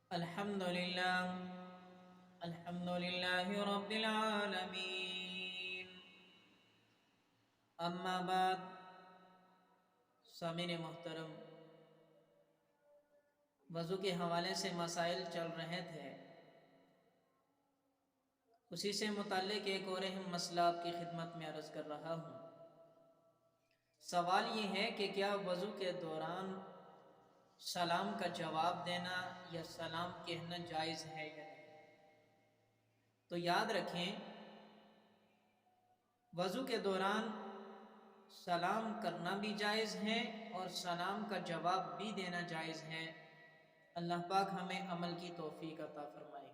الحمد للہ رب العالمین، اما بعد۔ سامعین محترم، وضو کے حوالے سے مسائل چل رہے تھے، اسی سے متعلق ایک اور اہم مسئلہ آپ کی خدمت میں عرض کر رہا ہوں۔ سوال یہ ہے کہ کیا وضو کے دوران سلام کا جواب دینا یا سلام کہنا جائز ہے یا نہیں؟ تو یاد رکھیں، وضو کے دوران سلام کرنا بھی جائز ہے اور سلام کا جواب بھی دینا جائز ہے۔ اللہ پاک ہمیں عمل کی توفیق عطا فرمائے۔